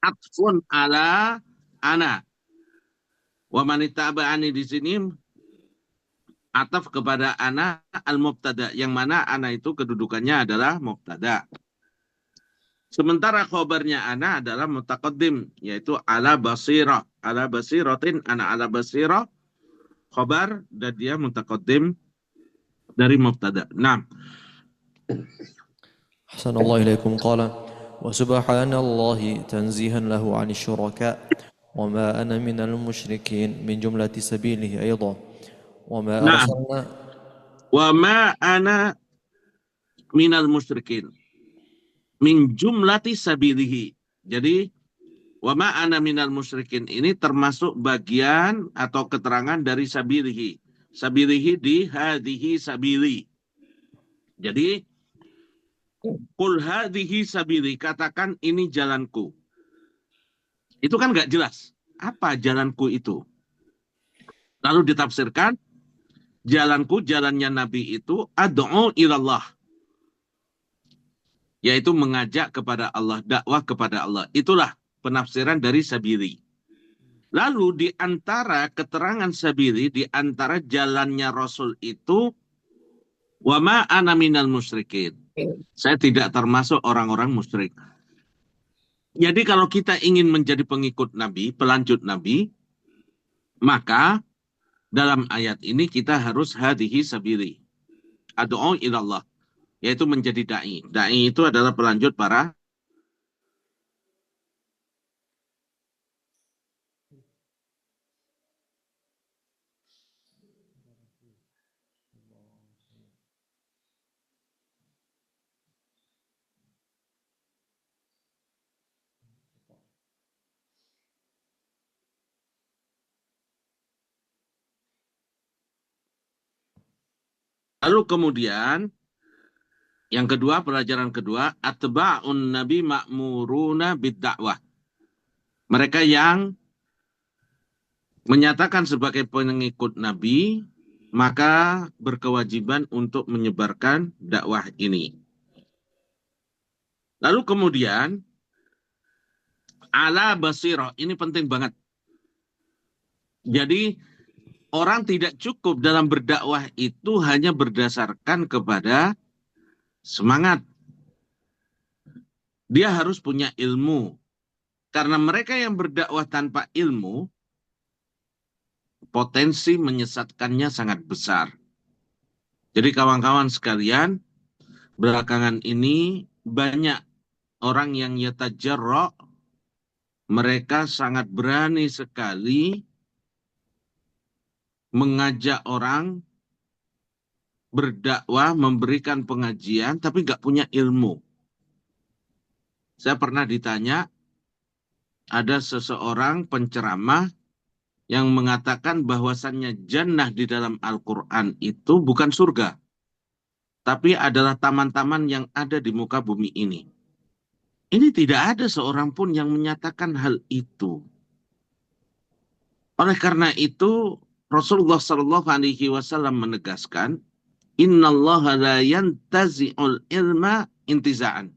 atfun ala ana. Wa manittaba'ani di sini ataf kepada ana al-mubtada, yang mana ana itu kedudukannya adalah mubtada. Sementara khobarnya ana adalah mutaqaddim, yaitu ala basirah. Ala basiratin, ana ala basirah, khobar, dan dia mutaqaddim dari mubtada. Nah, أحسن الله إليكم. قال: وسبحان الله تنزيها له عن الشركاء، وما أنا من المشركين من جملة سبيله أيضا، وما nah, أرسلنا. wa ma ana minal musyrikin min jumlati sabilihi. Jadi wa ma ana minal musyrikin ini termasuk bagian atau keterangan dari sabilihi. Sabilihi di hadhihi sabili. Jadi qul hadhihi sabili, katakan ini jalanku. Itu kan nggak jelas. Apa jalanku itu? Lalu ditafsirkan, jalanku, jalannya Nabi itu ad'u ilallah, yaitu mengajak kepada Allah, dakwah kepada Allah. Itulah penafsiran dari sabili. Lalu di antara keterangan sabili, di antara jalannya Rasul itu, wa ma ana minal musyrikin. Saya tidak termasuk orang-orang musyrik. Jadi kalau kita ingin menjadi pengikut Nabi, pelanjut Nabi, maka dalam ayat ini kita harus hadihi sabili. Ad'u ilallah, yaitu menjadi da'i. Da'i itu adalah pelanjut para. Lalu kemudian yang kedua, pelajaran kedua, atba'un nabi ma'muruna bid-da'wah. Mereka yang menyatakan sebagai pengikut Nabi, maka berkewajiban untuk menyebarkan dakwah ini. Lalu kemudian, ala basirah, ini penting banget. Jadi, orang tidak cukup dalam berdakwah itu hanya berdasarkan kepada semangat. Dia harus punya ilmu. Karena mereka yang berdakwah tanpa ilmu, potensi menyesatkannya sangat besar. Jadi kawan-kawan sekalian, belakangan ini banyak orang yang yatajarra, mereka sangat berani sekali mengajak orang berdakwah, memberikan pengajian, tapi nggak punya ilmu. Saya pernah ditanya, ada seseorang penceramah yang mengatakan bahwasannya jannah di dalam Al-Quran itu bukan surga, tapi adalah taman-taman yang ada di muka bumi ini. Ini tidak ada seorang pun yang menyatakan hal itu. Oleh karena itu, Rasulullah Shallallahu Alaihi Wasallam menegaskan, Innallaha la yantazi'ul ilma intiza'an.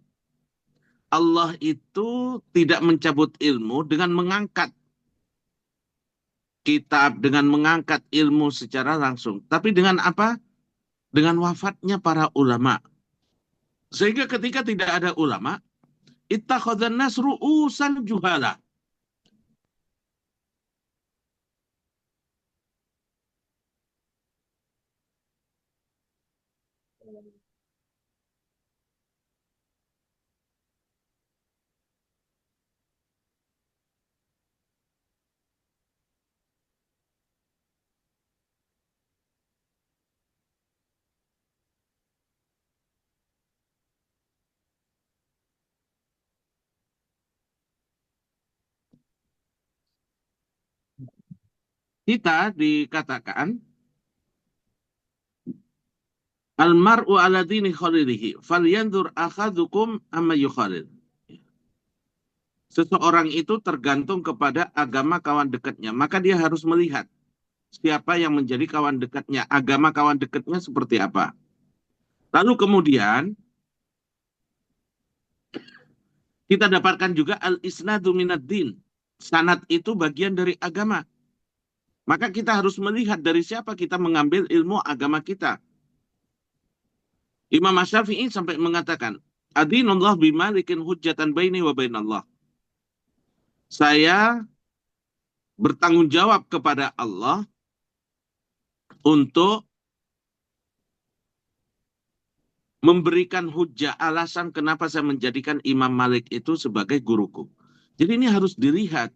Allah itu tidak mencabut ilmu dengan mengangkat kitab, dengan mengangkat ilmu secara langsung. Tapi dengan apa? Dengan wafatnya para ulama. Sehingga ketika tidak ada ulama, ittakhadhan nas ru'usan juhala. Kita dikatakan, almar'u ala dini khalilihi, falyandur akhadukum amma yukhalil. Seseorang itu tergantung kepada agama kawan dekatnya. Maka dia harus melihat siapa yang menjadi kawan dekatnya. Agama kawan dekatnya seperti apa. Lalu kemudian, Kita dapatkan juga al-isnadu minad din. Sanad itu bagian dari agama. Maka kita harus melihat dari siapa kita mengambil ilmu agama kita. Imam Asy-Syafi'i sampai mengatakan, Adinullah bimalikin hujjatan baini wa bainallah. Saya bertanggung jawab kepada Allah untuk memberikan hujah alasan kenapa saya menjadikan Imam Malik itu sebagai guruku. Jadi ini harus dilihat.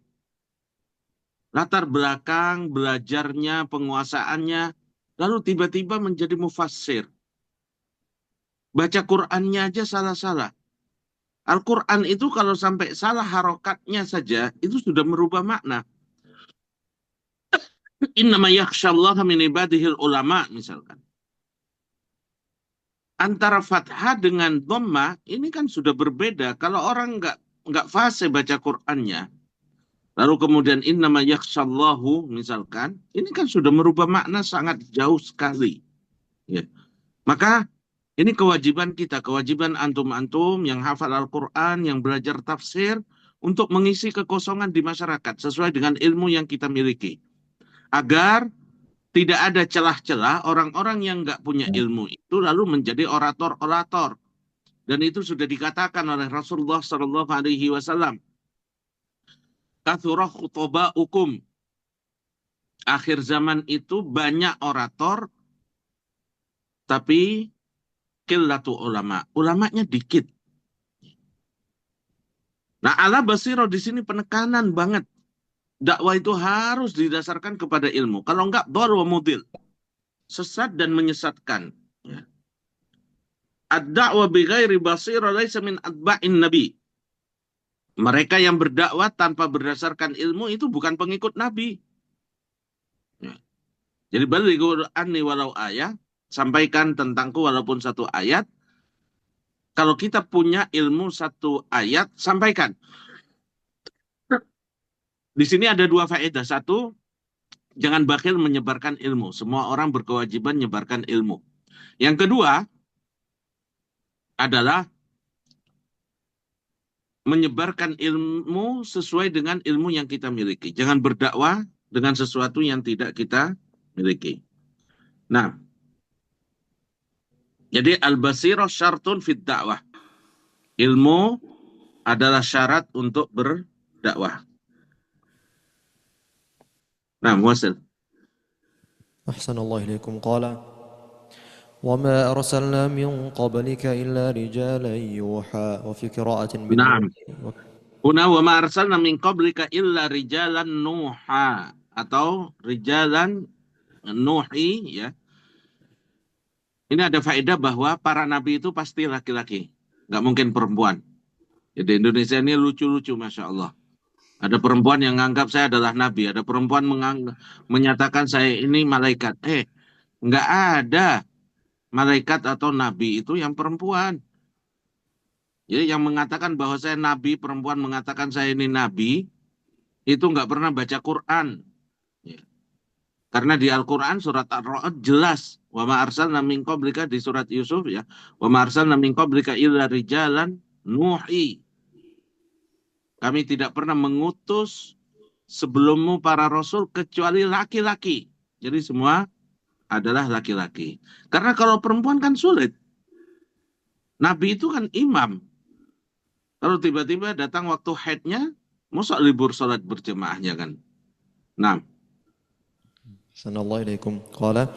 Latar belakang, belajarnya, penguasaannya, lalu tiba-tiba menjadi mufassir. Baca Qur'annya aja salah-salah. Al-Quran itu kalau sampai salah harokatnya saja, itu sudah merubah makna. Innama yakhshallaha min ibadihil ulama, misalkan. Antara fathah dengan dhamma, ini kan sudah berbeda. Kalau orang nggak fasih baca Qur'annya, lalu kemudian innama yakhshallahu, misalkan, ini kan sudah merubah makna sangat jauh sekali. Ya. Maka ini kewajiban kita, kewajiban antum-antum yang hafal Al-Quran, yang belajar tafsir, untuk mengisi kekosongan di masyarakat sesuai dengan ilmu yang kita miliki. Agar tidak ada celah-celah orang-orang yang nggak punya ilmu itu lalu menjadi orator-orator. Dan itu sudah dikatakan oleh Rasulullah Shallallahu Alaihi Wasallam. Kathurah khutoba'ukum. Akhir zaman itu banyak orator, tapi qillatu ulama. Ulamanya dikit. Nah, ala basiro di sini penekanan banget. Dakwah itu harus didasarkan kepada ilmu. Kalau enggak, dhal wa mudil. Sesat dan menyesatkan. Ya. Ad-da'wa bi ghairi basira laisa min atba'in nabi. Mereka yang berdakwah tanpa berdasarkan ilmu itu bukan pengikut Nabi. Ya. Jadi balighu anni walau ayat, sampaikan tentangku walaupun satu ayat. Kalau kita punya ilmu satu ayat, sampaikan. Di sini ada dua faedah. Satu, jangan bakhil menyebarkan ilmu. Semua orang berkewajiban menyebarkan ilmu. Yang kedua adalah menyebarkan ilmu sesuai dengan ilmu yang kita miliki. Jangan berdakwah dengan sesuatu yang tidak kita miliki. Nah, jadi al-basirah syartun fit dakwah. Ilmu adalah syarat untuk berdakwah. Nah, muasil. أحسن الله إليكم قال وما أرسلنا من قبلك إلا رجالا يوحى وفي قراءة بالنور. Naam. Kuna wa ma arsalna min qablika illa rijalan nuha atau rijalan nuhi, ya. Ini ada faedah bahwa para nabi itu pasti laki-laki, nggak mungkin perempuan. Jadi Indonesia ini lucu-lucu, Masya Allah. Ada perempuan yang menganggap saya adalah nabi, ada perempuan menyatakan saya ini malaikat. Nggak ada malaikat atau nabi itu yang perempuan. Jadi yang mengatakan bahwa saya nabi, perempuan mengatakan saya ini nabi, itu nggak pernah baca Quran. Ya. Karena di Al-Quran surat Ar-Ra'd jelas. Wa ma arsalna min qablika di surat Yusuf, ya. Wa ma arsalna min qablika illa rijalan nuhi. Kami tidak pernah mengutus sebelummu para rasul kecuali laki-laki. Jadi semua adalah laki-laki. Karena kalau perempuan kan sulit. Nabi itu kan imam. Kalau tiba-tiba datang waktu haidnya, masa libur sholat berjemaahnya kan. Nah. أحسن الله إليكم قال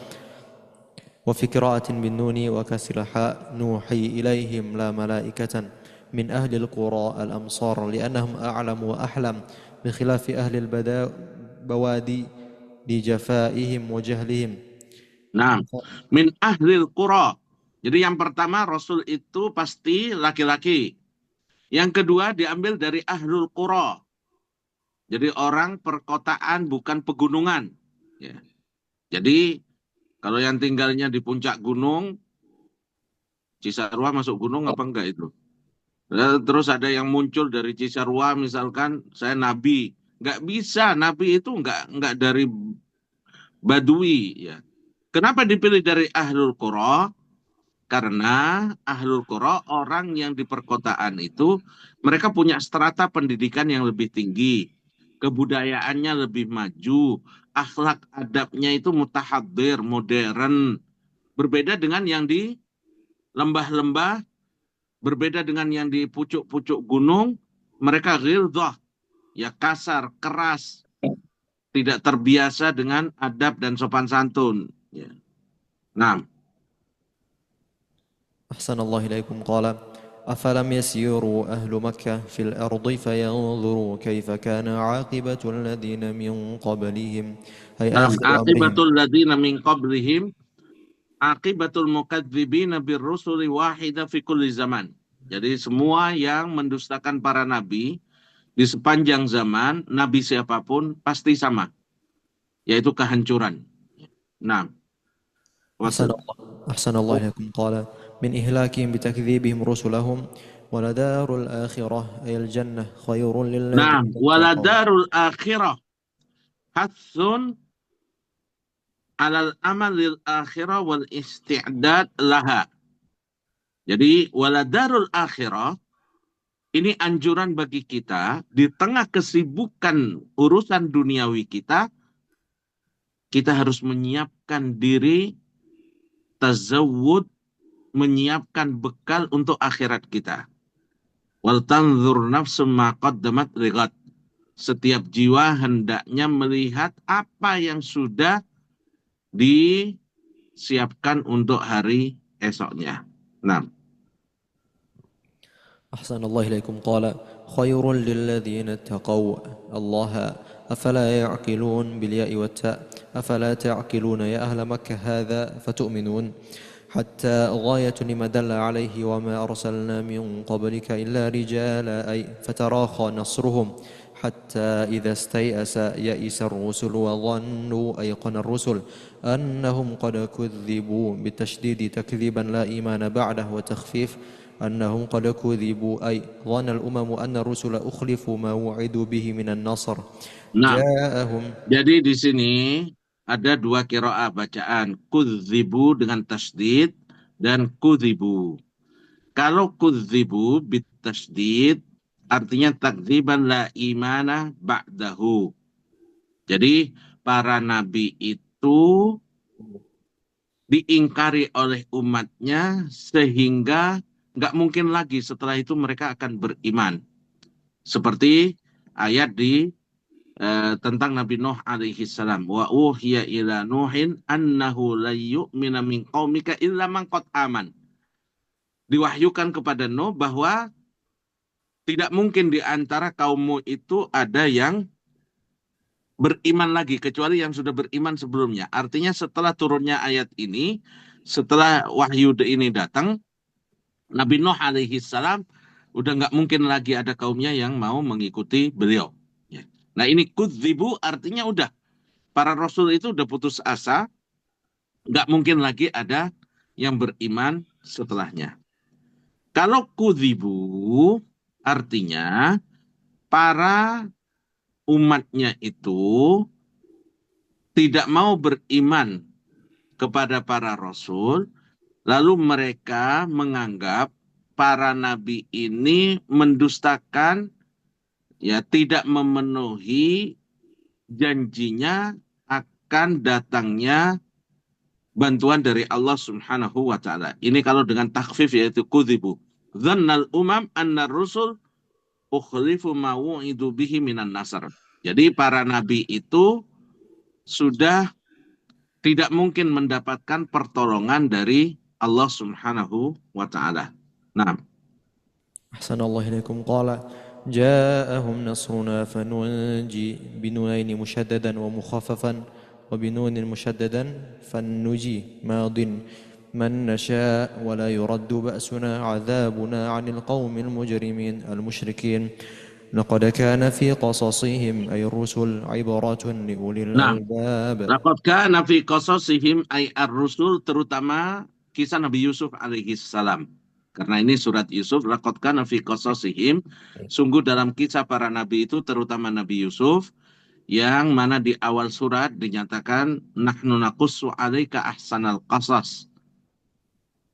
وفي قراءة بالنون وكسر الحاء نوحي إليهم لا ملائكة من أهل القرى الأمصار لأنهم أعلم وأحلم بخلاف أهل البوادي لجفائهم وجهلهم. Nah, min ahlil qura. Jadi yang pertama Rasul itu pasti laki-laki. Yang kedua diambil dari ahlul qura. Jadi orang perkotaan bukan pegunungan. Ya. Jadi kalau yang tinggalnya di puncak gunung, Cisarua masuk gunung apa enggak itu? Terus ada yang muncul dari Cisarua misalkan saya nabi. Enggak bisa, nabi itu enggak dari Badui, ya. Kenapa dipilih dari ahlul qura? Karena ahlul qura, orang yang di perkotaan itu, mereka punya strata pendidikan yang lebih tinggi, kebudayaannya lebih maju, akhlak adabnya itu mutahadir, modern, berbeda dengan yang di lembah-lembah, berbeda dengan yang di pucuk-pucuk gunung, mereka ghilzah, ya kasar, keras, tidak terbiasa dengan adab dan sopan santun. Ya. Nah, أحسن الله إليكم قال أفلم يسيروا أهل مكة في الأرض فينظروا كيف كان عاقبة الذين من قبلهم أي آخر أمرهم. akibatul ladzina min qablihim akibatul mukadzibina birrusuli wahida fi kulli zaman. Jadi semua yang mendustakan para nabi di sepanjang zaman, nabi siapapun pasti sama, yaitu kehancuran. Nah, أحسن wassalam. الله أحسن الله إليكم قال من إهلاكهم بتكذيبهم رسلهم ولدار الآخرة أي الجنة خير Nah, للذين اتقوا. waladarul akhirah hatsun alal amalil akhirah wal isti'dad laha. Jadi waladarul akhirah ini anjuran bagi kita di tengah kesibukan urusan duniawi kita, kita harus menyiapkan diri, tazawud, menyiapkan bekal untuk akhirat kita. Wal tanzur nafsum ma qaddamat lighat. Setiap jiwa hendaknya melihat apa yang sudah disiapkan untuk hari esoknya. Nah, أحسن الله إليكم قال خير للذين اتقوا الله أفلا يعقلون بالياء والتاء أفلا تعقلون يا أهل مكة هذا فتؤمنون حتى غاية لما دل عليه وما أرسلنا من قبلك إلا رجالا أي فتراخى نصرهم حتى إذا استيأس يئس الرسل وظنوا أيقن الرسل أنهم قد كذبوا بالتشديد تكذيبا لا إيمان بعده وتخفيف أنهم قد كذبوا أي ظن الأمم أن الرسل أخلفوا ما وعدوا به من النصر nah, جاءهم. jadi di sini ada dua qiraah bacaan, kudzibu dengan tasdid dan kudzibu. Kalau kudzibu bitasdid artinya takdziban la imana ba'dahu. Jadi para nabi itu diingkari oleh umatnya sehingga nggak mungkin lagi setelah itu mereka akan beriman. Seperti ayat di tentang Nabi Nuh alaihi salam. Wa uhiya ila Nuhin annahu la yu'mina min qaumika illa man qad aman. Diwahyukan kepada Nuh bahwa tidak mungkin di antara kaummu itu ada yang beriman lagi kecuali yang sudah beriman sebelumnya. Artinya setelah turunnya ayat ini, setelah wahyu ini datang, Nabi Nuh alaihi salam udah nggak mungkin lagi ada kaumnya yang mau mengikuti beliau. Ya. Nah ini kudzibu artinya udah para rasul itu udah putus asa, nggak mungkin lagi ada yang beriman setelahnya. Kalau kudzibu artinya para umatnya itu tidak mau beriman kepada para rasul, lalu mereka menganggap para nabi ini mendustakan, ya tidak memenuhi janjinya akan datangnya bantuan dari Allah Subhanahu wa taala. Ini kalau dengan takhfif yaitu kudzibu. Dzannal umam anna rusul ukhlifu ma wu'idu bihi minan nasr. Jadi para nabi itu sudah tidak mungkin mendapatkan pertolongan dari Allah Subhanahu wa taala. Nah, أحسن الله إليكم قال جاءهم نصرنا فننجي بنونين مشددا ومخففا وبنون مشددا فنجي ماض من نشاء ولا يرد بأسنا عذابنا عن القوم المجرمين المشركين لقد كان في قصصهم أي الرسل عبرة لأولي nah, الألباب. laqad kana fi qasasihim ay ar-rusul, terutama kisah Nabi Yusuf alaihi salam. Karena ini surat Yusuf, laqad kana fi qasasihim, sungguh dalam kisah para nabi itu terutama Nabi Yusuf yang mana di awal surat dinyatakan nahnu naqussu 'alaika ahsanal qasas.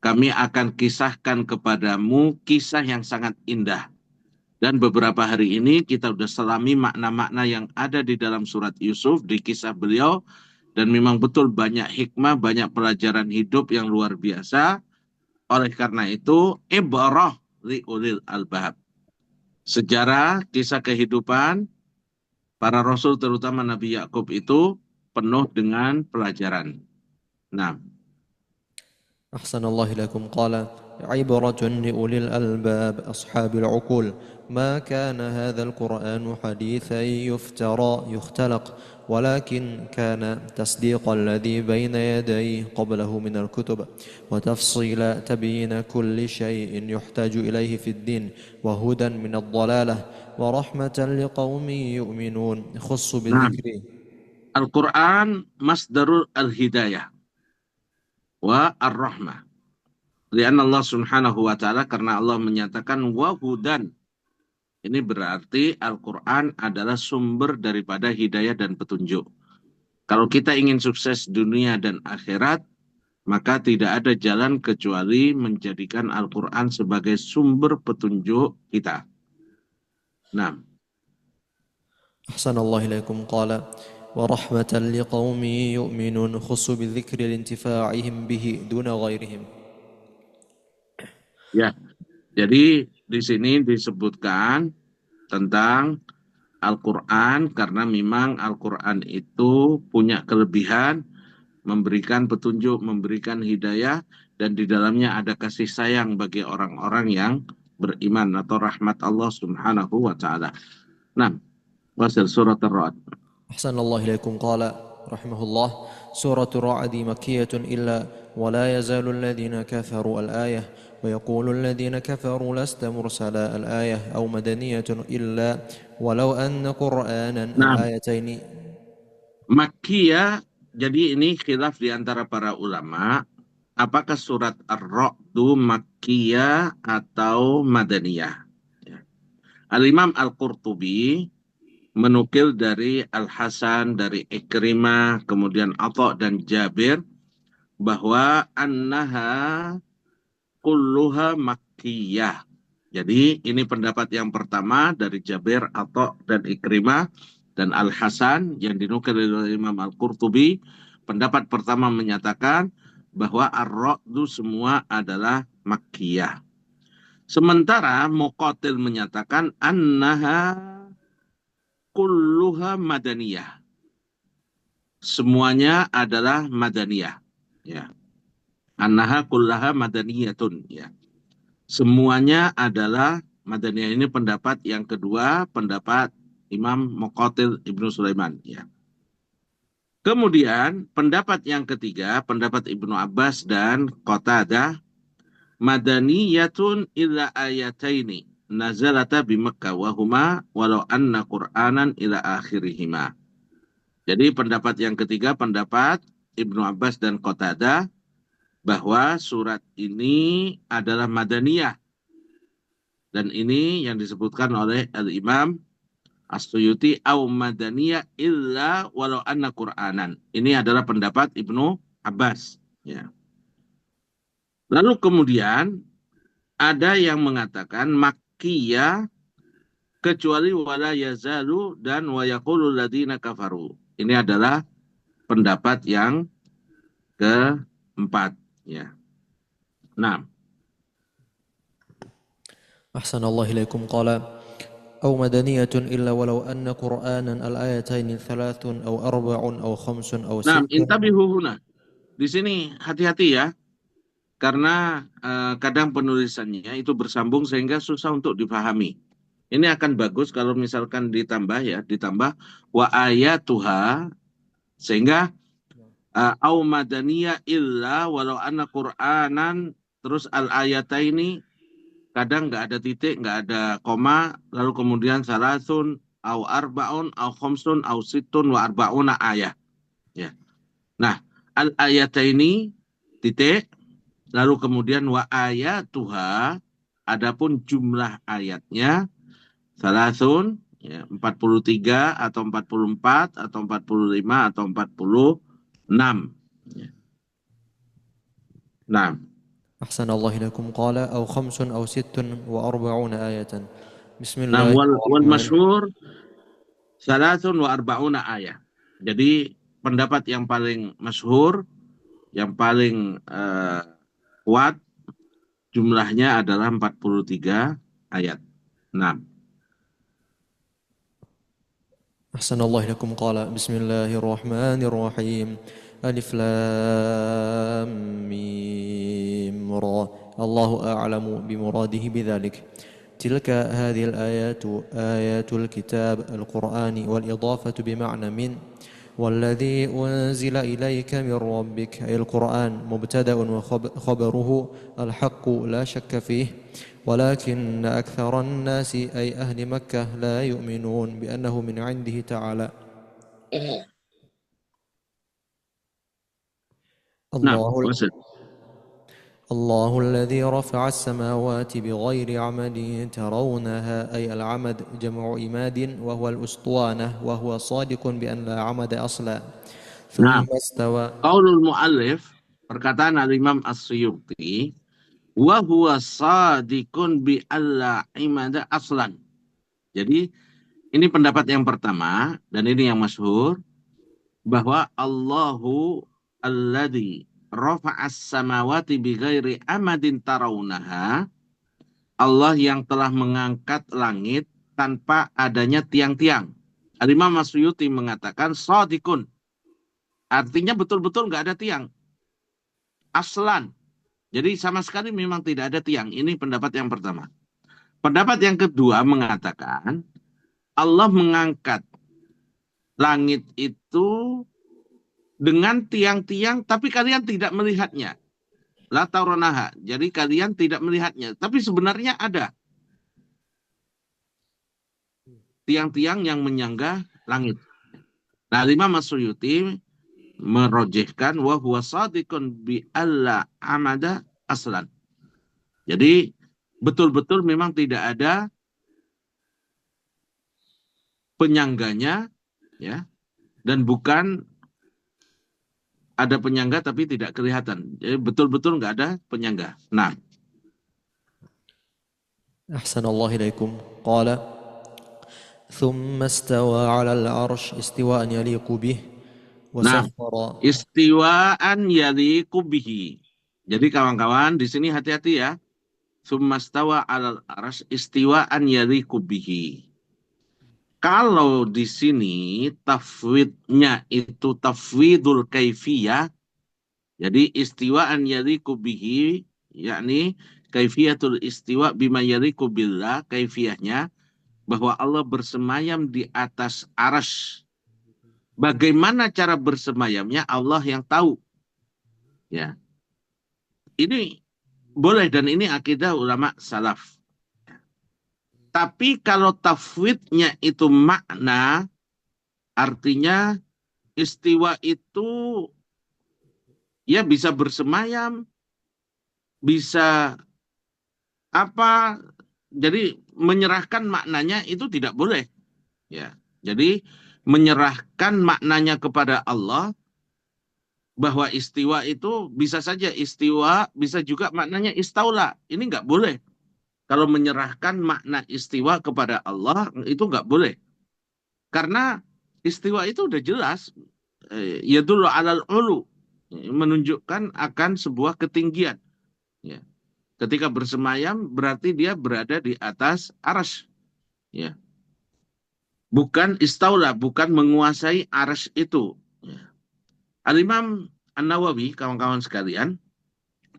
kami akan kisahkan kepadamu kisah yang sangat indah. Dan beberapa hari ini kita sudah selami makna-makna yang ada di dalam surat Yusuf, di kisah beliau. Dan memang betul banyak hikmah, banyak pelajaran hidup yang luar biasa. Oleh karena itu, ibrah li ulil albab. Sejarah, kisah kehidupan para rasul terutama Nabi Yakub itu penuh dengan pelajaran. Nah, أحسن الله إليكم قال عبرة لأولي الألباب أصحاب العقول ما كان هذا القرآن حديثا يفترى يختلق ولكن كان تصديق الذي بين يديه قبله من الكتب وتفصيل تبيين كل شيء يحتاج إليه في الدين وهدى من الضلالة ورحمة لقوم يؤمنون خص nah, بالذكر. Al-Quran masdarul al-hidayah wa ar-rahmah. Lian Allah subhanahu wa ta'ala, karena Allah menyatakan wahudan. Ini berarti Al-Quran adalah sumber daripada hidayah dan petunjuk. Kalau kita ingin sukses dunia dan akhirat, maka tidak ada jalan kecuali menjadikan Al-Quran sebagai sumber petunjuk kita. Nah, أحسن الله إليكم قال ورحمة لقوم يؤمنون خص بالذكر لانتفاعهم به دون غيرهم. ya, jadi di sini disebutkan tentang Al-Quran karena memang Al-Quran itu punya kelebihan, memberikan petunjuk, memberikan hidayah, dan di dalamnya ada kasih sayang bagi orang-orang yang beriman atau rahmat Allah Subhanahu wa taala. Nah, wasal surat Ar-Ra'd. أحسن الله إليكم قال رحمه الله سورة الرعد مكية إلا ولا يزال الذين كفروا الآية ويقول الذين كفروا لست مرسلا الآية أو مدنية إلا ولو أن قرآنا Nah, الآيتين. Makkiyah, jadi ini khilaf di antara para ulama, apakah surat Ar-Ra'd Makkiyah atau Madaniyah? Ya. Al-Imam Al-Qurtubi menukil dari Al-Hasan, dari Ikrimah, kemudian Atha dan Jabir, bahwa annaha kulluha makkiyah. Jadi ini pendapat yang pertama dari Jabir, Atha dan Ikrimah dan Al-Hasan yang dinukil oleh Imam Al-Qurtubi. Pendapat pertama menyatakan bahwa Ar-Ra'du semua adalah makkiyah. Sementara Muqatil menyatakan annaha kulluha madaniyah. Semuanya adalah madaniyah. Ya. Annaha kullaha madaniyatun. Ya. Semuanya adalah madaniyah. Ini pendapat yang kedua, pendapat Imam Muqatil Ibnu Sulaiman. Ya. Kemudian pendapat yang ketiga, pendapat Ibnu Abbas dan Qatadah, madaniyatun illa ayataini nazalata bi Makkah wa huma walau anna Qur'anan ila akhirihima. Jadi pendapat yang ketiga, pendapat Ibnu Abbas dan Qatadah, bahwa surat ini adalah madaniyah. Dan ini yang disebutkan oleh Al-Imam As-Suyuti, au madaniyah illa walau anna Qur'anan. Ini adalah pendapat Ibnu Abbas. Ya. Lalu kemudian ada yang mengatakan makkiyah kecuali wala yazalu dan wa yaqulul ladzina kafaru. Ini adalah pendapat yang keempat. Ya. Nah, أحسن الله إليكم قال أو مدنية إلا ولو أن قرآنا الآيتين ثلاث أو أربع أو خمس أو nah, ست. intabihu huna. Di sini hati-hati ya, karena kadang penulisannya itu bersambung sehingga susah untuk dipahami. Ini akan bagus kalau misalkan ditambah ya, ditambah wa ayatuha, sehingga au madaniyah illa walau anna Qur'anan, terus al-ayataini kadang nggak ada titik, nggak ada koma, lalu kemudian salasun au arbaun au khamsun au sittun wa arbauna ayat. Ya. Nah, al-ayataini titik, lalu kemudian wa ayatuha, adapun jumlah ayatnya salasun, ya, 43 atau 44 atau 45 atau 46. Ya. Nah, أحسن الله إليكم. قال أو 45 آية. بسم Nah, الله wal الرحمن. masyhur 43 ayat. Jadi pendapat yang paling masyhur, yang paling kuat jumlahnya adalah 43 ayat. Nah, أحسن الله إليكم. قال بسم الله الرحمن الرحيم. ألف لام ميم را الله أعلم بمراده بذلك. تلك هذه الآيات آيات الكتاب القرآن، والإضافة بمعنى من، والذي أنزل إليك من ربك أي القرآن مبتدأ وخبره الحق لا شك فيه، ولكن أكثر الناس أي أهل مكة لا يؤمنون بأنه من عنده تعالى. nah, الله maksud. الله الذي رفع السماوات بغير عمد ترونها أي العمد جمع إماد وهو الأسطوانة، وهو صادق بأن لا عمد أصلا. ثم Nah, استوى. qaulul muallif, perkataan Al-Imam As-Suyuti, wa huwa sadikun bi alla imada aslan. Jadi ini pendapat yang pertama dan ini yang masyhur, bahwa Allahu alladzi rafa'as samawati bighairi amadin tarawunaha, Allah yang telah mengangkat langit tanpa adanya tiang-tiang. Al-Imam Masyuti mengatakan shadikun, artinya betul-betul nggak ada tiang. Aslan, jadi sama sekali memang tidak ada tiang. Ini pendapat yang pertama. Pendapat yang kedua mengatakan Allah mengangkat langit itu dengan tiang-tiang, tapi kalian tidak melihatnya. La taronaha. Jadi kalian tidak melihatnya. Tapi sebenarnya ada tiang-tiang yang menyangga langit. Nah, Imam Masyuti merojehkan wa huwa shadiqun bi alla amada aslan. Jadi betul-betul memang tidak ada penyangganya, ya, dan bukan ada penyangga tapi tidak kelihatan. Jadi betul-betul nggak ada penyangga. Nah, أحسن الله إليكم. قال ثم استوى على العرش استواء يليق به nah, وسخر. istiwaan yaliqu bihi. Jadi kawan-kawan di sini hati-hati ya. Summastawa alal arsy istiwaan yaliqu bihi. Kalau di sini tafwidnya itu tafwidul kaifiyah, jadi istiwaan yaliqu bihi, yakni kaifiyatul istiwa bima yaliqu billah, kaifiyahnya bahwa Allah bersemayam di atas arsy. Bagaimana cara bersemayamnya Allah yang tahu. Ya, ini boleh dan ini akidah ulama salaf. Tapi kalau tafwidnya itu makna, artinya istiwa itu ya bisa bersemayam, bisa apa, jadi menyerahkan maknanya itu tidak boleh. Ya, jadi menyerahkan maknanya kepada Allah, bahwa istiwa itu bisa saja istiwa, bisa juga maknanya istaula. Ini nggak boleh. Kalau menyerahkan makna istiwa kepada Allah, itu nggak boleh. Karena istiwa itu udah jelas, yadullu alal ulu, menunjukkan akan sebuah ketinggian. Ya. Ketika bersemayam berarti dia berada di atas arsy. Ya. Bukan istaula, bukan menguasai arsy itu. Ya. Al-Imam An-Nawawi, kawan-kawan sekalian,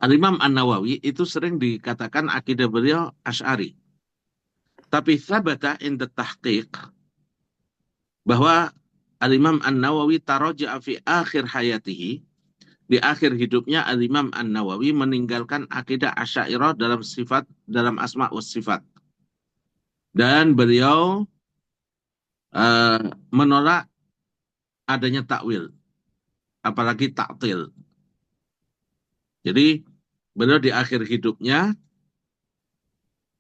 Al-Imam An-Nawawi itu sering dikatakan akidah beliau Asy'ari. Tapi thabata inda tahqiq bahwa Al-Imam An-Nawawi taraja'a fi akhir hayatihi, di akhir hidupnya Al-Imam An-Nawawi meninggalkan akidah Asy'ariyah dalam sifat, dalam asma wa sifat. Dan beliau menolak adanya takwil, apalagi ta'til. Jadi beliau di akhir hidupnya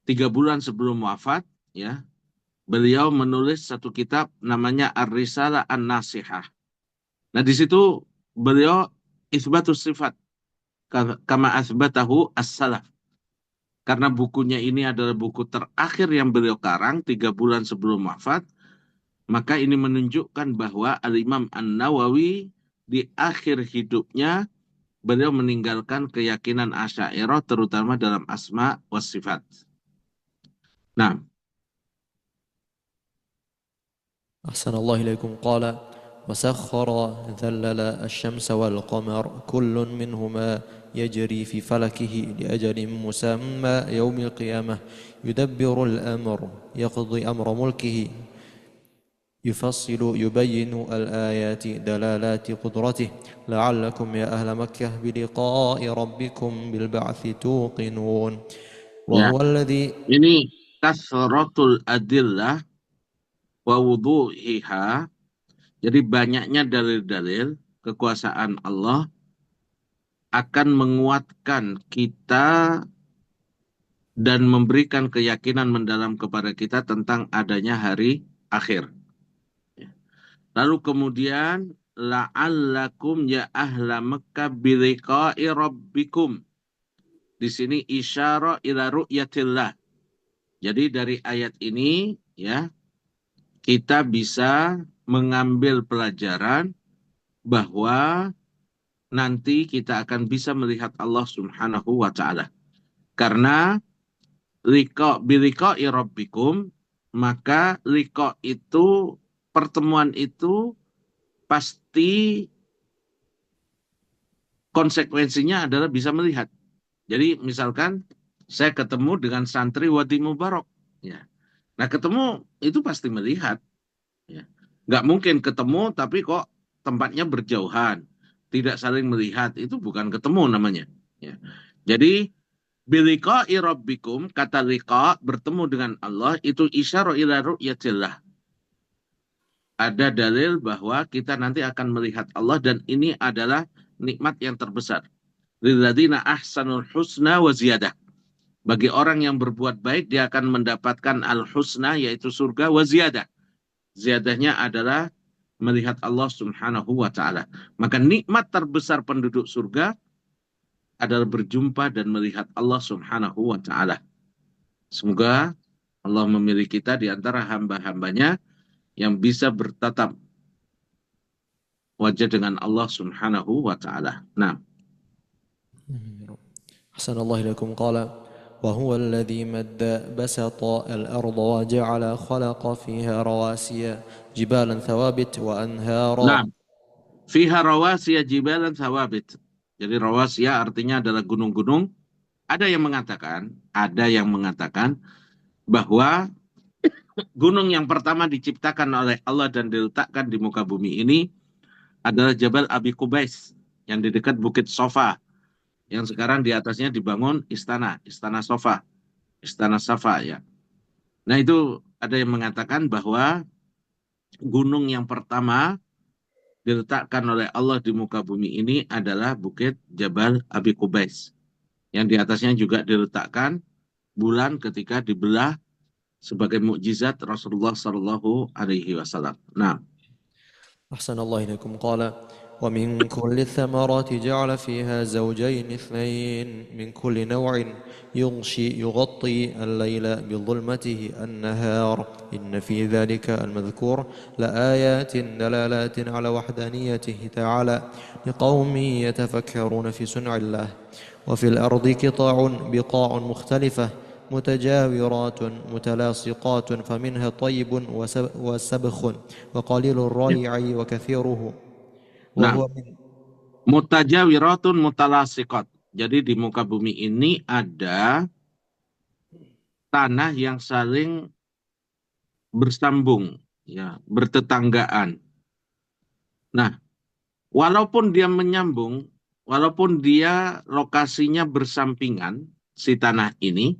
3 bulan sebelum wafat, ya, beliau menulis satu kitab namanya Ar-Risalah An-Nasihah. Nah, di situ beliau isbatus sifat, kama asbatahu as-salaf. Karena bukunya ini adalah buku terakhir yang beliau karang 3 bulan sebelum wafat, maka ini menunjukkan bahwa Al-Imam An-Nawawi di akhir hidupnya beliau meninggalkan keyakinan Asy'ariyah terutama dalam asma wa sifat. Nah, أحسن الله إليكم. قال وسخر ذلل الشمس والقمر كل منهما يجري في فلكه لأجل مسمى يوم القيامة يدبر الأمر يقضي أمر ملكه يفصل يبين الآيات دلالات قدرته لعلكم يا أهل مكة بلقاء ربكم بالبعث توقنون ya, وهو الذي ini kasratul adillah wa wuduhiha. Jadi banyaknya dalil-dalil kekuasaan Allah akan menguatkan kita dan memberikan keyakinan mendalam kepada kita tentang adanya hari akhir. Lalu kemudian la'allakum ya ahla Makkah biliqa'i rabbikum. Di sini isyara ila ru'yatillah. Jadi dari ayat ini ya kita bisa mengambil pelajaran bahwa nanti kita akan bisa melihat Allah Subhanahu wa taala. Karena biliqa'i rabbikum, maka liqa itu, pertemuan itu pasti konsekuensinya adalah bisa melihat. Jadi misalkan saya ketemu dengan santri Wadi Mubarak, ya. Nah ketemu itu pasti melihat, ya. Nggak mungkin ketemu tapi kok tempatnya berjauhan, tidak saling melihat, itu bukan ketemu namanya. Ya. Jadi biliqa'i rabbikum, kata liqa, bertemu dengan Allah, itu isyara ila ru'yatillah. Ada dalil bahwa kita nanti akan melihat Allah dan ini adalah nikmat yang terbesar. Lilladzina ahsanul husna wa ziyadah. Bagi orang yang berbuat baik, dia akan mendapatkan al-husna, yaitu surga, wa ziyadah. Ziyadahnya adalah melihat Allah Subhanahu wa ta'ala. Maka nikmat terbesar penduduk surga adalah berjumpa dan melihat Allah Subhanahu wa ta'ala. Semoga Allah memilih kita di antara hamba-hambanya yang bisa bertatap wajah dengan Allah Subhanahu wa ta'ala. Nah, أحسن الله إليكم. قال وهو الذي مد بسط الأرض وجعل خلق فيها رواسي جبالا ثوابت وأنهارا. nah, fiha rawasiya jibalan thawabit. Jadi rawasiya artinya adalah gunung-gunung. Ada yang mengatakan bahwa gunung yang pertama diciptakan oleh Allah dan diletakkan di muka bumi ini adalah Jabal Abi Qubais yang di dekat Bukit Sofa, yang sekarang di atasnya dibangun istana Sofa, istana Safa ya. Nah itu ada yang mengatakan bahwa gunung yang pertama diletakkan oleh Allah di muka bumi ini adalah Bukit Jabal Abi Qubais, yang di atasnya juga diletakkan bulan ketika dibelah sebagai mukjizat Rasulullah Shallallahu Alaihi Wasallam. Nah, أحسن الله إليكم. قال ومن كل الثمرات جعل فيها زوجين اثنين من كل نوع يغطي الليل بظلمته النهار إن في ذلك المذكور لآيات دلالات على وحدانيته تعالى لقوم يتفكرون في صنع الله وفي الأرض بقاع مختلفة متجاورات متلاصقات فمنها طيب وسبخ وقليل الرائع وكثيره nah, وهو من mutajawiratun mutalasiqat. Jadi di muka bumi ini ada tanah yang saling bersambung, ya, bertetanggaan. Nah, walaupun dia menyambung, walaupun dia lokasinya bersampingan, si tanah ini,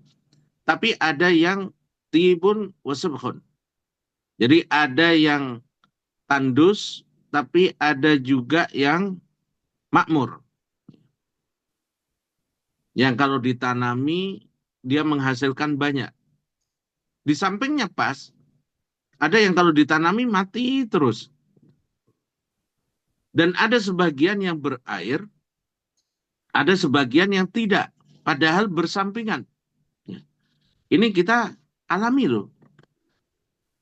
tapi ada yang tibun wasabkhun. Jadi ada yang tandus, tapi ada juga yang makmur. Yang kalau ditanami, dia menghasilkan banyak. Di sampingnya pas, ada yang kalau ditanami mati terus. Dan ada sebagian yang berair, Ada sebagian yang tidak, padahal bersampingan. Ya. Ini kita alami loh.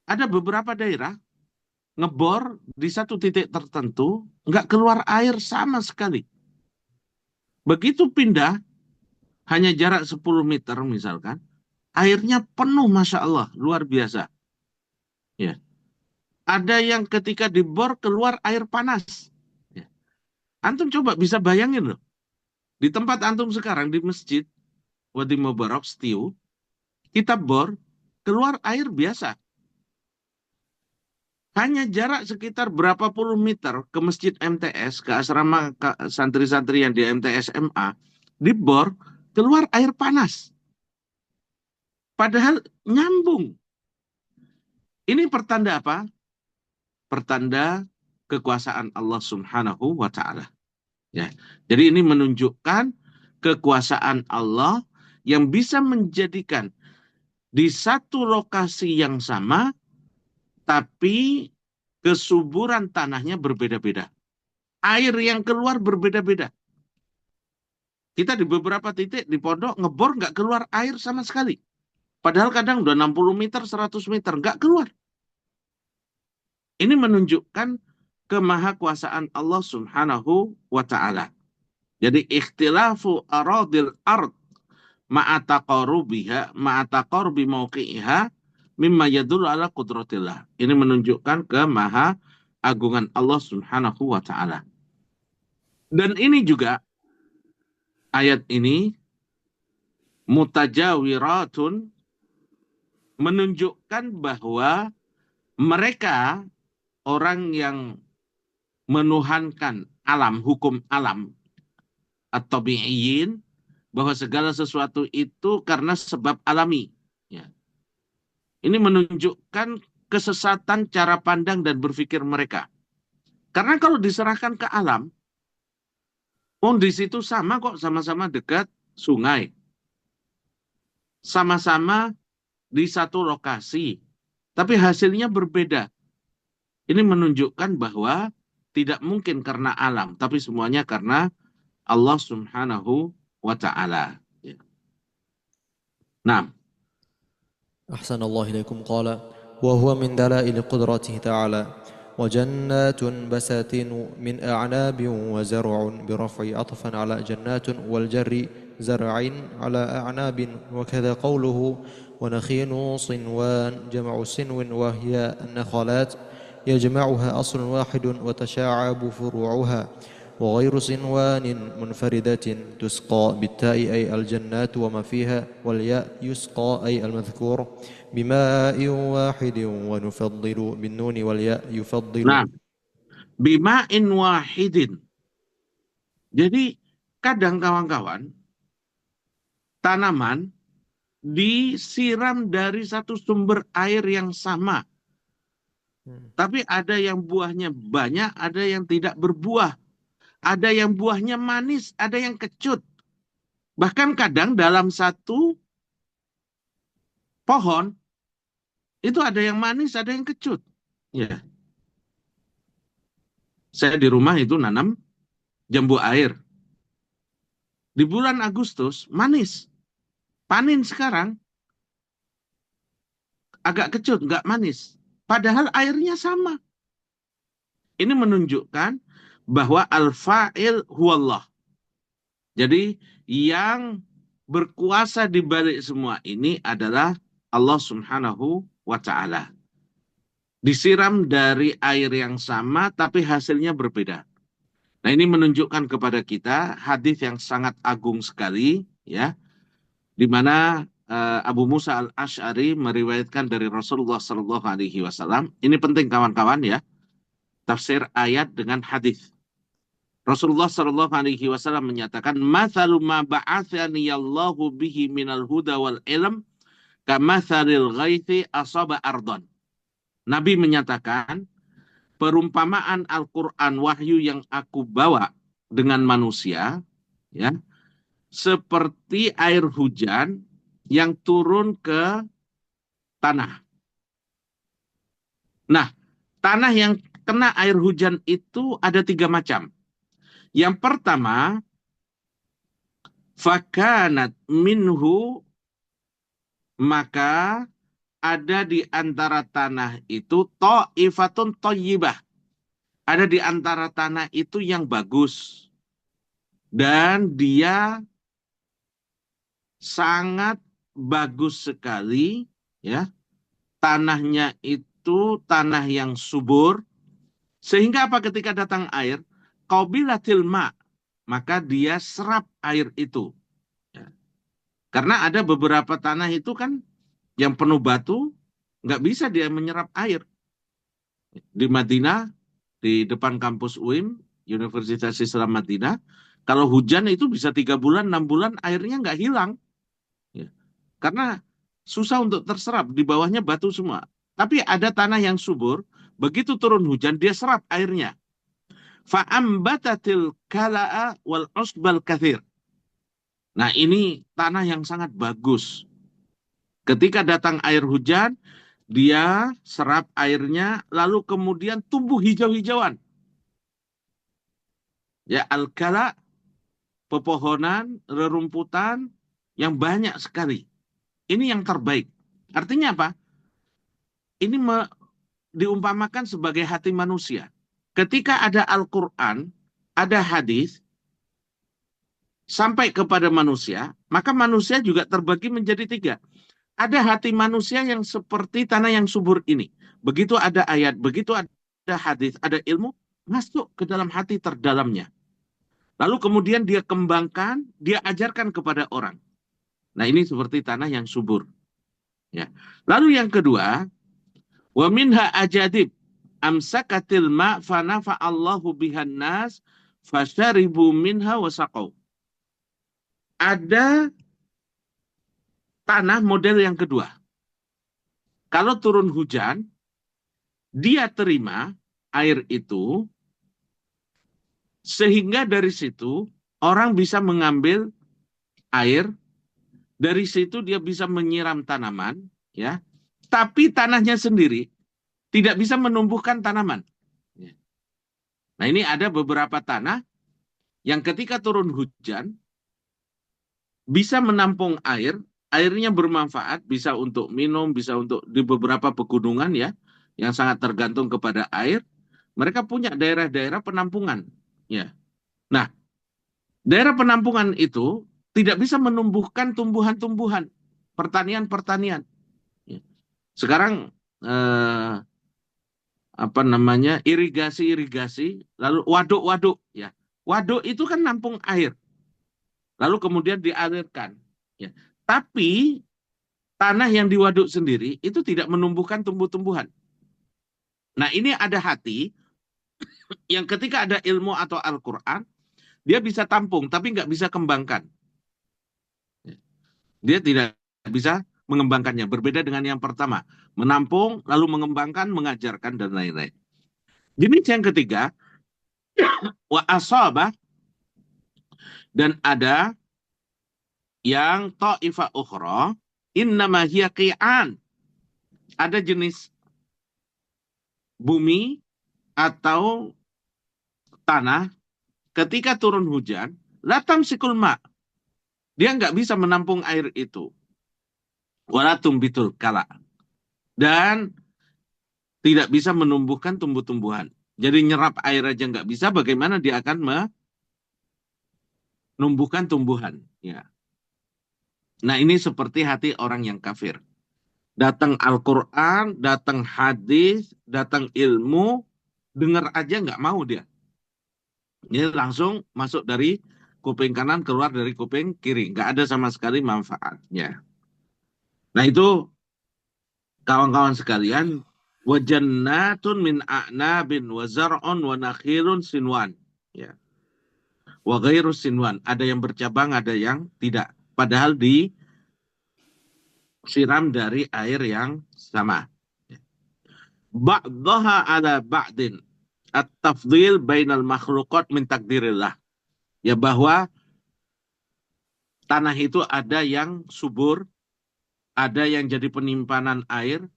Ada beberapa daerah ngebor di satu titik tertentu, nggak keluar air sama sekali. Begitu pindah, hanya jarak 10 meter misalkan, airnya penuh, Masya Allah, luar biasa. Ya. Ada yang ketika dibor keluar air panas. Ya. Antum coba bisa bayangin loh. Di tempat antum sekarang, di masjid, Wadi Mubarak, Setiu, kita bor, keluar air biasa. Hanya jarak sekitar berapa puluh meter ke masjid MTS, ke asrama santri-santri yang di MTS MA, di bor, keluar air panas. Padahal nyambung. Ini pertanda apa? Pertanda kekuasaan Allah Subhanahu wa Ta'ala. Ya. Jadi ini menunjukkan kekuasaan Allah yang bisa menjadikan di satu lokasi yang sama, tapi kesuburan tanahnya berbeda-beda. Air yang keluar berbeda-beda. Kita di beberapa titik di pondok ngebor nggak keluar air sama sekali. Padahal kadang udah 60 meter, 100 meter nggak keluar. Ini menunjukkan kemahakuasaan Allah Subhanahu wa Ta'ala. Jadi ikhtilafu aradil ard ma'ataqarubi mauqi'iha mimma yadullu ala qudratillah. Ini menunjukkan kemaha agungan Allah Subhanahu wa Ta'ala. Dan ini juga ayat ini mutajawiratun menunjukkan bahwa mereka orang yang menuhankan alam, hukum alam atau bi'in, bahwa segala sesuatu itu karena sebab alami. Ya. Ini menunjukkan kesesatan cara pandang dan berpikir mereka. Karena kalau diserahkan ke alam, di situ sama kok, sama-sama dekat sungai. Sama-sama di satu lokasi. Tapi hasilnya berbeda. Ini menunjukkan bahwa tidak mungkin karena alam, tapi semuanya karena Allah Subhanahu wa Ta'ala. Nah, أحسن الله إليكم قال وهو من دلائل قدرته تعالى وجنات بساتين من أعناب وزرع برفع عطفا على جنات والجر زرع على أعناب وكذا قوله ونخيل صنوان جمع سنو وهي النخلات يجمعها أصل واحد وتشاعب فروعها وغير صنوان منفردة تسقى بالتاء أي الجنات وما فيها والياء يسقى أي المذكور بماء واحد ونفضل بالنون والياء يفضل. bima'in wahidin. Jadi kadang kawan-kawan, tanaman disiram dari satu sumber air yang sama. Tapi ada yang buahnya banyak, ada yang tidak berbuah. Ada yang buahnya manis, ada yang kecut. Bahkan kadang dalam satu pohon, itu ada yang manis, ada yang kecut. Ya. Saya di rumah itu nanam jambu air. Di bulan Agustus, manis. Panen sekarang, agak kecut, nggak manis. Padahal airnya sama. Ini menunjukkan bahwa al-fa'il huwallah. Jadi yang berkuasa di balik semua ini adalah Allah Subhanahu wa Ta'ala. Disiram dari air yang sama tapi hasilnya berbeda. Nah, ini menunjukkan kepada kita hadis yang sangat agung sekali, ya, di mana Abu Musa al-Ash'ari meriwayatkan dari Rasulullah Shallallahu Alaihi Wasallam. Ini penting kawan-kawan ya, tafsir ayat dengan hadis. Rasulullah Shallallahu Alaihi Wasallam menyatakan, "Mathalu ma ba'athani Allahu bihi minal huda wal ilm, kamathalil ghaithi asaba ardon." Nabi menyatakan, perumpamaan Al-Quran wahyu yang aku bawa dengan manusia, ya, seperti air hujan yang turun ke tanah. Nah, tanah yang kena air hujan itu ada 3 macam. Yang pertama, Fakanat minhu, maka ada di antara tanah itu ta'ifatun thayyibah. Ada di antara tanah itu yang bagus. Dan dia sangat bagus sekali, ya. Tanahnya itu tanah yang subur. Sehingga apa, ketika datang air, qabilatil ma, maka dia serap air itu. Ya. Karena ada beberapa tanah itu kan yang penuh batu, nggak bisa dia menyerap air. Di Madinah, di depan kampus UIM, Universitas Islam Madinah, kalau hujan itu bisa 3 bulan, 6 bulan airnya nggak hilang. Ya. Karena susah untuk terserap, di bawahnya batu semua. Tapi ada tanah yang subur, begitu turun hujan, dia serap airnya. Fa'ambatatil kala'a wal usbal kathir. Nah, ini tanah yang sangat bagus. Ketika datang air hujan, dia serap airnya, lalu kemudian tumbuh hijau-hijauan. Ya, al-kala, pepohonan, rerumputan yang banyak sekali. Ini yang terbaik. Artinya apa? Ini diumpamakan sebagai hati manusia. Ketika ada Al-Quran, ada hadis, sampai kepada manusia, maka manusia juga terbagi menjadi 3. Ada hati manusia yang seperti tanah yang subur ini. Begitu ada ayat, begitu ada hadis, ada ilmu, masuk ke dalam hati terdalamnya. Lalu kemudian dia kembangkan, dia ajarkan kepada orang. Nah, ini seperti tanah yang subur. Ya. Lalu yang kedua, wa minha ajadib amsakatil ma fanafa Allahu bihan nas fasyaribu minha wasaqau. Ada tanah model yang kedua. Kalau turun hujan, dia terima air itu, sehingga dari situ orang bisa mengambil air, dari situ dia bisa menyiram tanaman, ya. Tapi tanahnya sendiri tidak bisa menumbuhkan tanaman. Nah, ini ada beberapa tanah yang ketika turun hujan bisa menampung air, airnya bermanfaat, bisa untuk minum, bisa untuk di beberapa pegunungan, ya, yang sangat tergantung kepada air. Mereka punya daerah-daerah penampungan, ya. Nah, daerah penampungan itu tidak bisa menumbuhkan tumbuhan-tumbuhan, pertanian-pertanian. Ya. Sekarang apa namanya, irigasi-irigasi, lalu waduk-waduk, ya. Waduk itu kan nampung air, lalu kemudian dialirkan. Ya. Tapi tanah yang di waduk sendiri itu tidak menumbuhkan tumbuh-tumbuhan. Nah, ini ada hati yang ketika ada ilmu atau Al-Quran, dia bisa tampung, tapi nggak bisa kembangkan. Dia tidak bisa mengembangkannya. Berbeda dengan yang pertama, menampung, lalu mengembangkan, mengajarkan, dan lain-lain. Jenis yang ketiga, wa asabah, dan ada yang ta'ifa ukhra, innama hiya qi'an. Ada jenis bumi atau tanah, ketika turun hujan, latam sikul ma, dia nggak bisa menampung air itu. Walatum bitul kala. Dan tidak bisa menumbuhkan tumbuh-tumbuhan. Jadi nyerap air aja nggak bisa, bagaimana dia akan menumbuhkan tumbuhan. Ya. Nah, ini seperti hati orang yang kafir. Datang Al-Quran, datang hadis, datang ilmu, dengar aja nggak mau dia. Ini langsung masuk dari kuping kanan, keluar dari kuping kiri. Nggak ada sama sekali manfaatnya. Nah, itu kawan-kawan sekalian, wa jannatun min a'nabin wa zar'un wa nakhilun sinwan. Ya. Wa ghairu sinwan. Ada yang bercabang, ada yang tidak. Padahal disiram dari air yang sama. Ba'daha ala ba'din. At-tafdil bainal makhluqat min takdirillah. Ya, bahwa tanah itu ada yang subur, ada yang jadi penyimpanan air,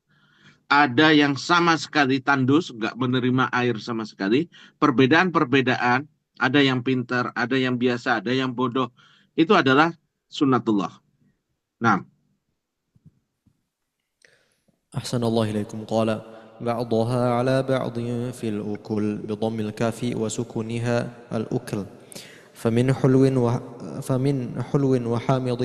ada yang sama sekali tandus, nggak menerima air sama sekali. Perbedaan-perbedaan, ada yang pintar, ada yang biasa, ada yang bodoh. itu adalah sunnatullah. Nah, أحسن الله إليكم. قال بعضها على بعض في الأكل بضم الكاف وسكونها الأكل فمن حلو وحامض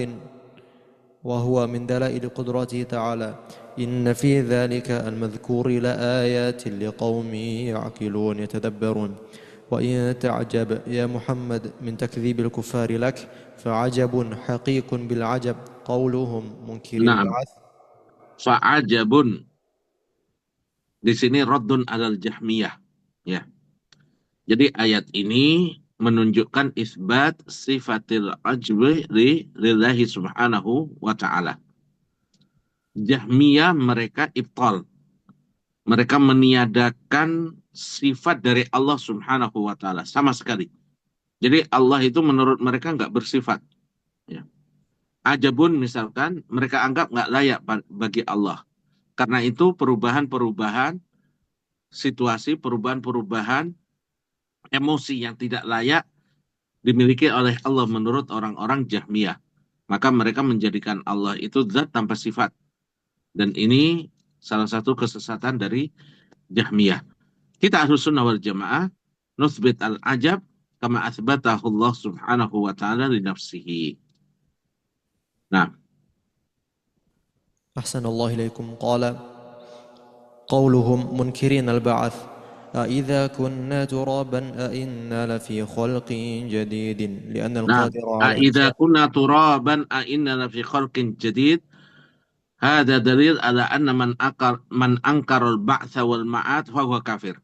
وهو من دلائل قدرته تعالى إن في ذلك المذكور لآيات لقوم يعقلون يتدبرون وإن تعجب يا محمد من تكذيب الكفار لك فعجب حقيق بالعجب قولهم منكر nah, البعث. fa'ajabun di sini raddun alal jahmiyah. Ya. Jadi ayat ini menunjukkan isbat sifatil ajbi lillahi subhanahu wa ta'ala. Jahmiyah mereka ibtal. Mereka meniadakan sifat dari Allah subhanahu wa ta'ala. Sama sekali. Jadi Allah itu menurut mereka nggak bersifat. Ya. Ajabun misalkan mereka anggap nggak layak bagi Allah. Karena itu perubahan-perubahan situasi, perubahan-perubahan emosi yang tidak layak dimiliki oleh Allah menurut orang-orang Jahmiyah. Maka mereka menjadikan Allah itu zat tanpa sifat. Dan ini salah satu kesesatan dari Jahmiyah. Kita Ahlus Sunnah wal Jamaah nuthbit al-ajab kama athbatahu Allah subhanahu wa ta'ala li nafsihi. Nah, أحسن الله إليكم. قال قولهم منكرين البعث أإذا كنا ترابا أإنا لفي خلق جديد لأن القادر على idza إنشاء. kunna turaban a inna lafi khalqin jadid. Hada dalil ala anna man angkarul ba'tha wal ma'at fahuwa kafir.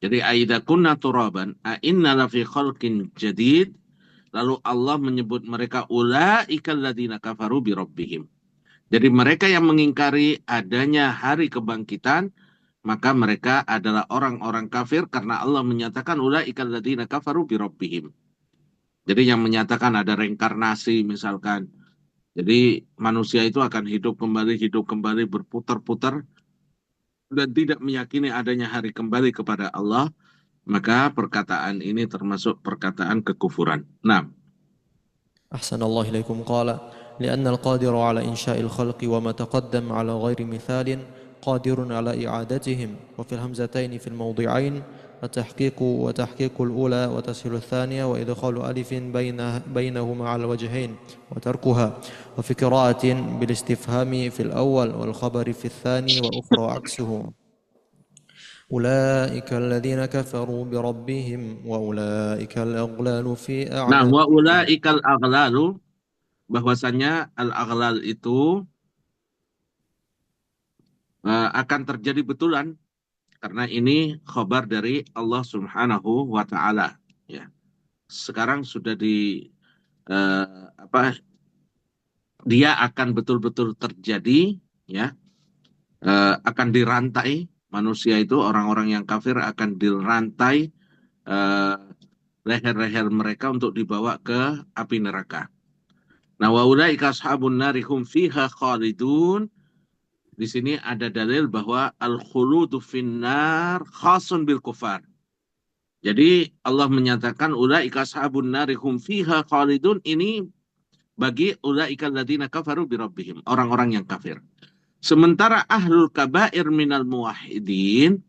Jadi aida kunna turaban a inna lafi khalqin jadid. Lalu Allah menyebut mereka ulaikal ladina kafaru bi rabbihim. Jadi mereka yang mengingkari adanya hari kebangkitan, maka mereka adalah orang-orang kafir karena Allah menyatakan ulaikal ladina kafaru bi rabbihim. Jadi yang menyatakan ada reinkarnasi misalkan. Jadi manusia itu akan hidup kembali, berputar-putar, dan tidak meyakini adanya hari kembali kepada Allah, maka perkataan ini termasuk perkataan kekufuran. Nah, أحسن الله إليكم. قال لأن القادر على إنشاء الخلق وما تقدم على غير مثال قادر على إعادتهم. وفي الهمزتين في الموضعين التحقيق وتحقيق الأولى وتسهيل الثانية وإدخال ألف بينهما على الوجهين وتركها. وفي قراءة بالاستفهام في الأول والخبر في الثاني وأخرى عكسه أولئك الذين كفروا بربهم وأولئك الأغلال في wa أعناقهم. ulaikal aghlalu, bahwasanya al-aghlal itu akan terjadi betulan karena ini khabar dari Allah Subhanahu wa taala, ya. Sekarang sudah apa, dia akan betul-betul terjadi, ya. Akan dirantai manusia itu, orang-orang yang kafir akan dirantai leher-leher mereka untuk dibawa ke api neraka. Nah, wa ulaika ashabun nari hum fiha khalidun. Di sini ada dalil bahwa al-khuludu finnar khasun bil kufar. Jadi Allah menyatakan ulaika ashabun nari hum fiha khalidun, ini bagi ulaika alladziina kafaru bi rabbihim, orang-orang yang kafir. Sementara ahlul kabair minal muwahhidin,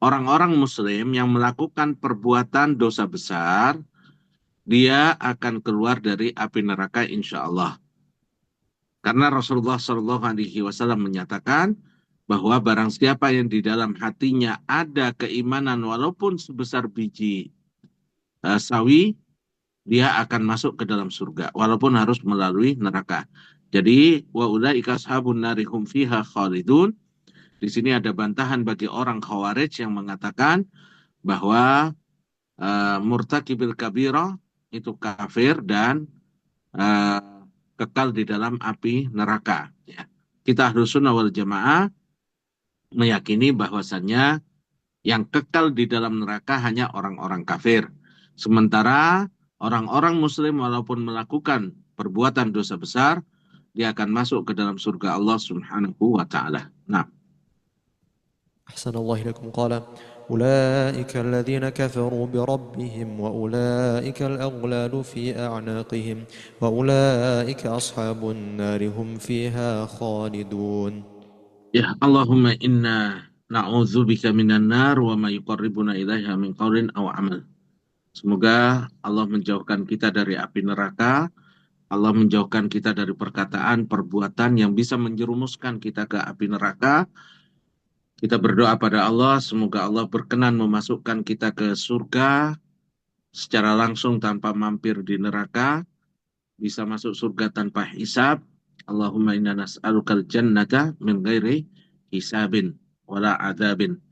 orang-orang muslim yang melakukan perbuatan dosa besar, dia akan keluar dari api neraka insya Allah. Karena Rasulullah Shallallahu Alaihi Wasallam menyatakan bahwa barang siapa yang di dalam hatinya ada keimanan walaupun sebesar biji sawi, dia akan masuk ke dalam surga walaupun harus melalui neraka. Jadi wa ulaika ashabun nari hum fiha khalidun. Di sini ada bantahan bagi orang Khawarij yang mengatakan bahwa murtakibil kabirah itu kafir dan kekal di dalam api neraka. Ya. Kita Ahlus Sunnah wal Jamaah meyakini bahwasannya yang kekal di dalam neraka hanya orang-orang kafir. Sementara orang-orang muslim walaupun melakukan perbuatan dosa besar, dia akan masuk ke dalam surga Allah Subhanahu wa taala. Nah, أحسن الله إليكم. قال: أولئك الذين كفروا بربهم وأولئك الأغلال في أعناقهم وأولئك أصحاب النار هم فيها خالدون. Ya, Allahumma inna na'udzubika minan nar wa ma yuqarribuna ilaiha min qaulin aw amal. Semoga Allah menjauhkan kita dari api neraka, Allah menjauhkan kita dari perkataan, perbuatan yang bisa menjerumuskan kita ke api neraka. Kita berdoa pada Allah, semoga Allah berkenan memasukkan kita ke surga secara langsung tanpa mampir di neraka, bisa masuk surga tanpa hisab. Allahumma inna nas'alukal jannata min ghairi hisabin wala adzabin.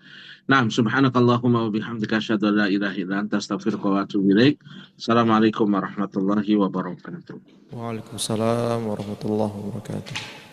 Naam, subhanakallahumma wa bihamdika asyhadu an la ilaha illa anta astaghfiruka wa atubu ilaik. Assalamualaikum warahmatullahi wabarakatuh. وعليكم السلام ورحمة الله وبركاته.